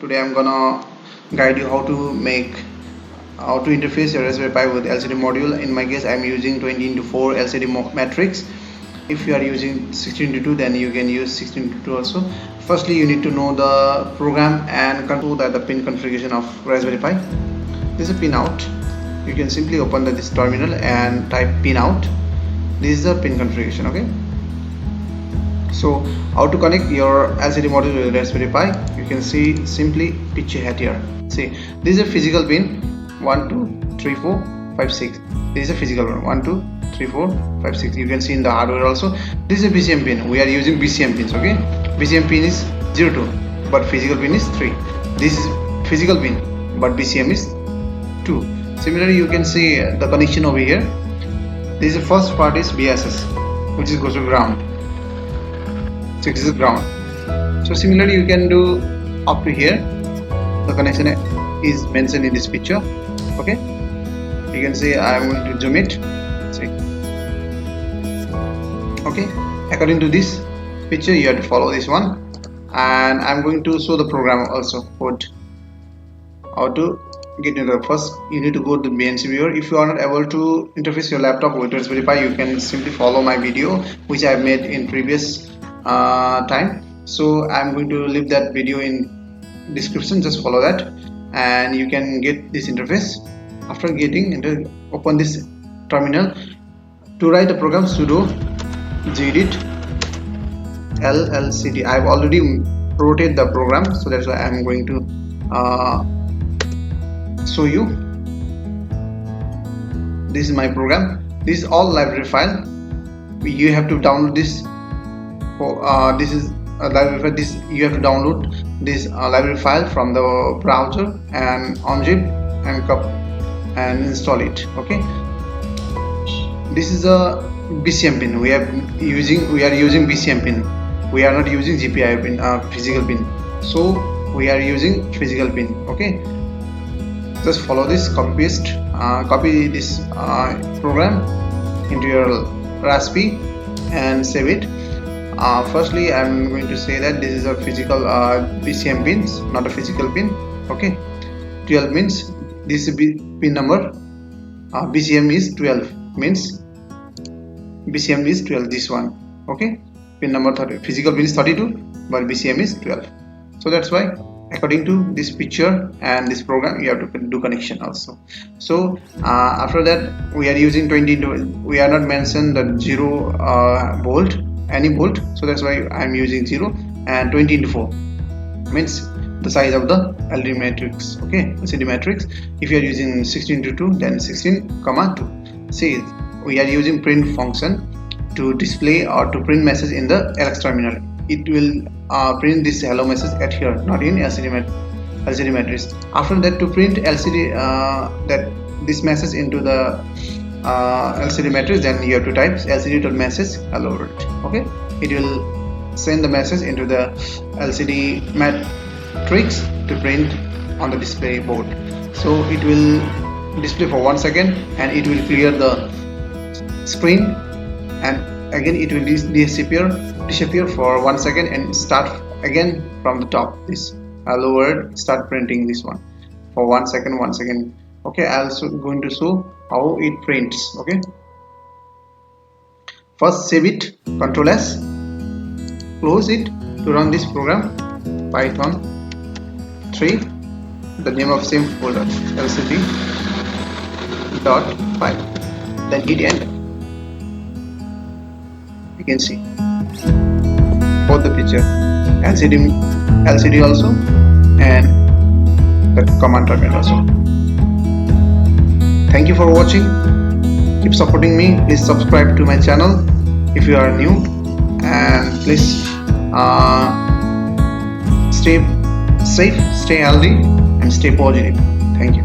Today I'm gonna guide you how to interface your Raspberry Pi with LCD module. In my case, I'm using 20x4 LCD matrix. If you are using 16:2, then you can use 16:2 also. Firstly, you need to know the program and control the pin configuration of Raspberry Pi. This is a pin out. You can simply open this terminal and type pin out. This is the pin configuration. Okay. So how to connect your LCD module with Raspberry Pi? You can see simply picture head here. See, this is a physical pin 1 2 3 4 5 6. This is a physical one 1 2 3 4 5 6. You can see in the hardware also. This is a BCM pin. We are using BCM pins. Okay, BCM pin is 02, but physical pin is 3. This is physical pin, but BCM is 2. Similarly, you can see the connection over here. This is the first part is BSS, which is goes to ground. So this is ground. So similarly, you can do up to here. The connection is mentioned in this picture. Okay, you can see I am going to zoom it. See. Okay, according to this picture, you have to follow this one, and I'm going to show the program also code. How to get into the first, you need to go to the VNC Viewer. If you are not able to interface your laptop with Raspberry Pi, you can simply follow my video which I have made in previous time. So I'm going to leave that video in description. Just follow that and you can get this interface. After getting into, open this terminal. To write the program, sudo gedit llcd. I've already wrote the program, so that's why I'm going to show you. This is my program. This is all library file. You have to download this. This is a library file. This you have to download this library file from the browser and unzip and install it. Okay. This is a BCM pin. We are using BCM pin. We are not using GPIO pin, physical pin. So we are using physical pin. Okay. Just follow this, copy paste, copy this program into your Raspi and save it. Firstly, I'm going to say that this is a physical BCM pins, not a physical pin. Okay, 12 means this is pin number. BCM is 12 means BCM is 12. This one. Okay, pin number 30. Physical pin is 32, but BCM is 12. So that's why, according to this picture and this program, you have to do connection also. So after that, we are using 20. We are not mentioned the 0 volt, any volt. So that's why I'm using 0 and 20x4 means the size of the LCD matrix. Okay, LCD matrix. If you are using 16:2, then 16:2. See, we are using print function to display or to print message in the LX terminal. It will print this hello message at here, not in LCD matrix. After that, to print LCD this message into the LCD matrix, then you have to type lcd.message hello world. Okay, it will send the message into the LCD matrix to print on the display board. So it will display for 1 second and it will clear the screen, and again it will disappear for 1 second and start again from the top. This hello world start printing this one for 1 second. Okay, I'm also going to show how it prints. Okay, first save it, Ctrl S, close it. To run this program, Python 3, the name of same folder, lcd.py, then hit enter. You can see both the picture, LCD also, and the command terminal also. Thank you for watching. Keep supporting me. Please subscribe to my channel if you are new, and please stay safe, stay healthy, and stay positive. Thank you.